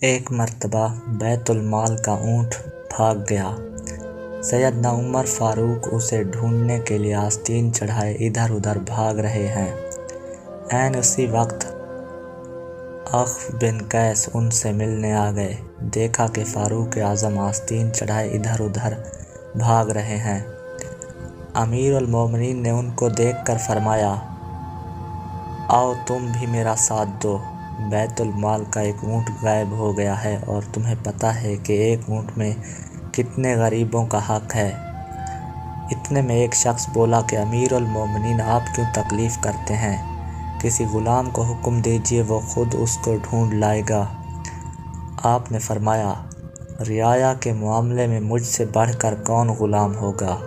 ایک مرتبہ بیت المال کا اونٹ بھاگ گیا۔ سیدنا عمر فاروق اسے ڈھونڈنے کے لیے آستین چڑھائے ادھر ادھر بھاگ رہے ہیں۔ عین اسی وقت اخ بن قیس ان سے ملنے آ گئے۔ دیکھا کہ فاروق اعظم آستین چڑھائے ادھر ادھر بھاگ رہے ہیں۔ امیر المومنین نے ان کو دیکھ کر فرمایا، آؤ تم بھی میرا ساتھ دو۔ بیت المال کا ایک اونٹ غائب ہو گیا ہے اور تمہیں پتہ ہے کہ ایک اونٹ میں کتنے غریبوں کا حق ہے۔ اتنے میں ایک شخص بولا کہ امیر المومنین آپ کیوں تکلیف کرتے ہیں؟ کسی غلام کو حکم دیجیے، وہ خود اس کو ڈھونڈ لائے گا۔ آپ نے فرمایا، رعایا کے معاملے میں مجھ سے بڑھ کر کون غلام ہوگا؟